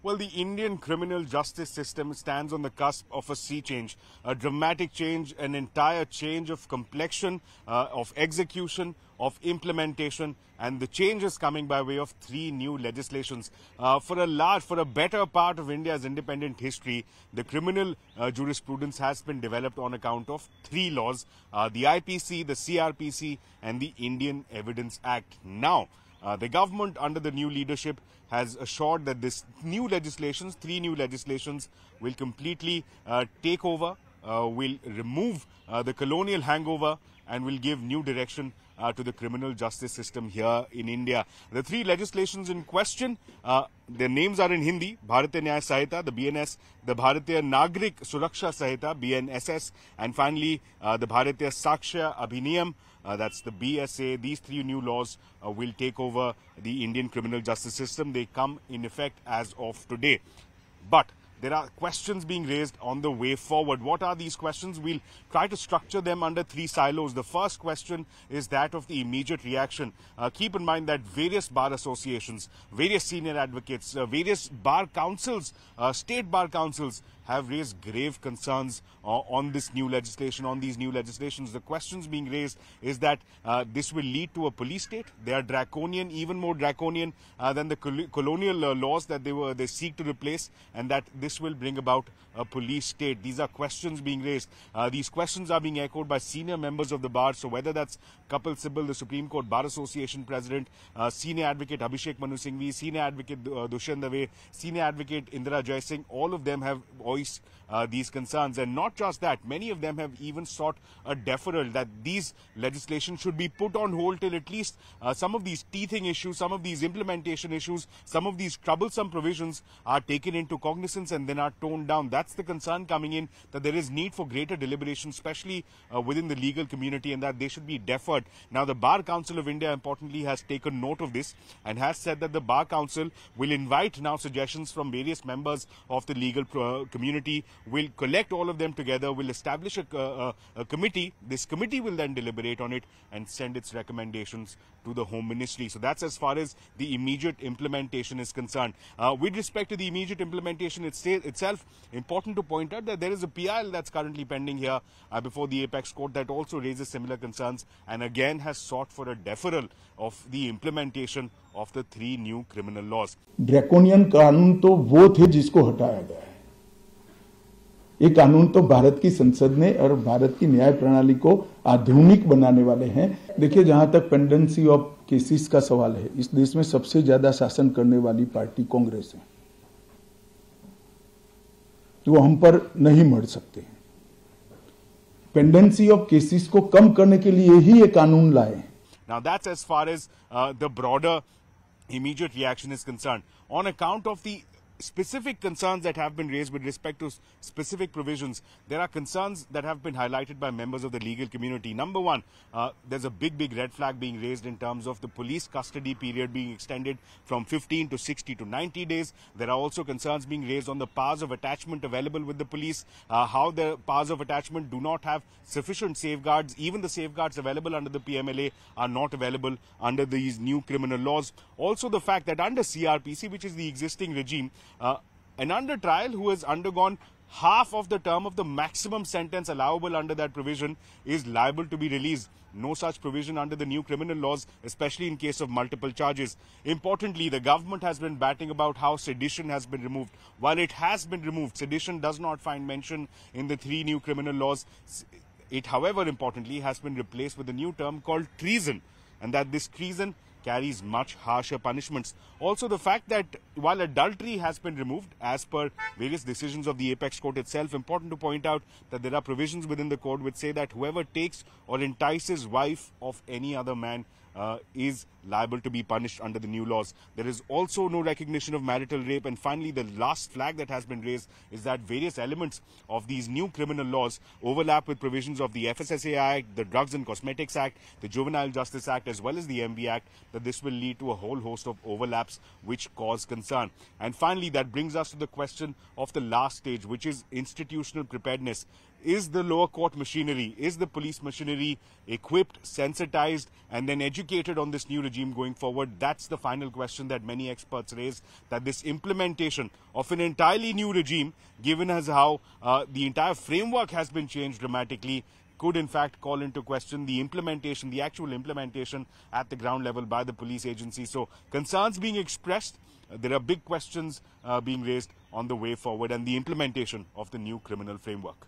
Well, the Indian criminal justice system stands on the cusp of a sea change, a dramatic change, an entire change of complexion, of execution, of implementation, and the change is coming by way of three new legislations. For a better part of India's independent history, the criminal jurisprudence has been developed on account of three laws, the IPC, the CRPC, and the Indian Evidence Act. Now, the government under the new leadership has assured that this three new legislations will completely take over, will remove the colonial hangover and will give new direction to the criminal justice system here in India. The three legislations in question, their names are in Hindi: Bharatiya Nyaya Sahita, the BNS, the Bharatiya Nagrik Suraksha Sahita, BNSS, and finally the Bharatiya Sakshya Abhiniyam, that's the BSA. These three new laws will take over the Indian criminal justice system. They come in effect as of today. But there are questions being raised on the way forward. What are these questions? We'll try to structure them under three silos. The first question is that of the immediate reaction. Keep in mind that various bar associations, various senior advocates, various bar councils, state bar councils have raised grave concerns on this new legislation, on these new legislations. The questions being raised is that this will lead to a police state. They are draconian, even more draconian than the colonial laws that they seek to replace, and that this will bring about a police state. These are questions being raised. These questions are being echoed by senior members of the bar. So whether that's Kapil Sibal, the Supreme Court Bar Association President, Senior Advocate Abhishek Manu Singhvi, Senior Advocate Dushyant Dave, Senior Advocate Indira Jaisingh, all of them have voiced these concerns. And not just that, many of them have even sought a deferral, that these legislation should be put on hold till at least some of these teething issues, some of these implementation issues, some of these troublesome provisions are taken into cognizance and then are toned down. That's the concern coming in, that there is need for greater deliberation, especially within the legal community, and that they should be deferred. Now, the Bar Council of India importantly has taken note of this and has said that the Bar Council will invite now suggestions from various members of the legal community, will collect all of them together, will establish a committee. This committee will then deliberate on it and send its recommendations to the Home Ministry. So that's as far as the immediate implementation is concerned. With respect to the immediate implementation itself, important to point out that there is a PIL that's currently pending here before the Apex Court that also raises similar concerns and again has sought for a deferral of the implementation of the three new criminal laws. Draconian कानून तो वो थे जिसको हटाया गया है। ये कानून तो भारत की संसद ने और भारत की न्याय प्रणाली को आधुनिक बनाने वाले हैं। देखिए, जहां तक पेंडेंसी ऑफ केसेस का सवाल है, इस देश में सबसे ज्यादा शासन करने वाली पार्टी कांग्रेस है, तो हम पर नहीं मर सकते। पेंडेंसी ऑफ केसेस को कम करने के लिए ही ये कानून लाए। Now that's as far as the broader immediate reaction is concerned. On account of the specific concerns that have been raised with respect to specific provisions, there are concerns that have been highlighted by members of the legal community. Number one, there's a big red flag being raised in terms of the police custody period being extended from 15 to 60 to 90 days. There are also concerns being raised on the powers of attachment available with the police, how the powers of attachment do not have sufficient safeguards. Even the safeguards available under the PMLA are not available under these new criminal laws. Also the fact that under CRPC, which is the existing regime, an under trial who has undergone half of the term of the maximum sentence allowable under that provision is liable to be released. No such provision under the new criminal laws, especially in case of multiple charges. Importantly, the government has been batting about how sedition has been removed. While it has been removed, sedition does not find mention in the three new criminal laws. It, however, importantly, has been replaced with a new term called treason, and that this treason carries much harsher punishments. Also the fact that while adultery has been removed as per various decisions of the Apex Court itself, important to point out that there are provisions within the code which say that whoever takes or entices wife of any other man is liable to be punished under the new laws. There is also no recognition of marital rape. And finally, the last flag that has been raised is that various elements of these new criminal laws overlap with provisions of the FSSAI Act, the Drugs and Cosmetics Act, the Juvenile Justice Act, as well as the MB Act, that this will lead to a whole host of overlaps which cause concern. And finally, that brings us to the question of the last stage, which is institutional preparedness. is the lower court machinery, is the police machinery equipped, sensitized, and then educated on this new regime going forward? That's the final question that many experts raise, that this implementation of an entirely new regime, given as how the entire framework has been changed dramatically, could in fact call into question the implementation, the actual implementation at the ground level by the police agency. So concerns being expressed, there are big questions being raised on the way forward and the implementation of the new criminal framework.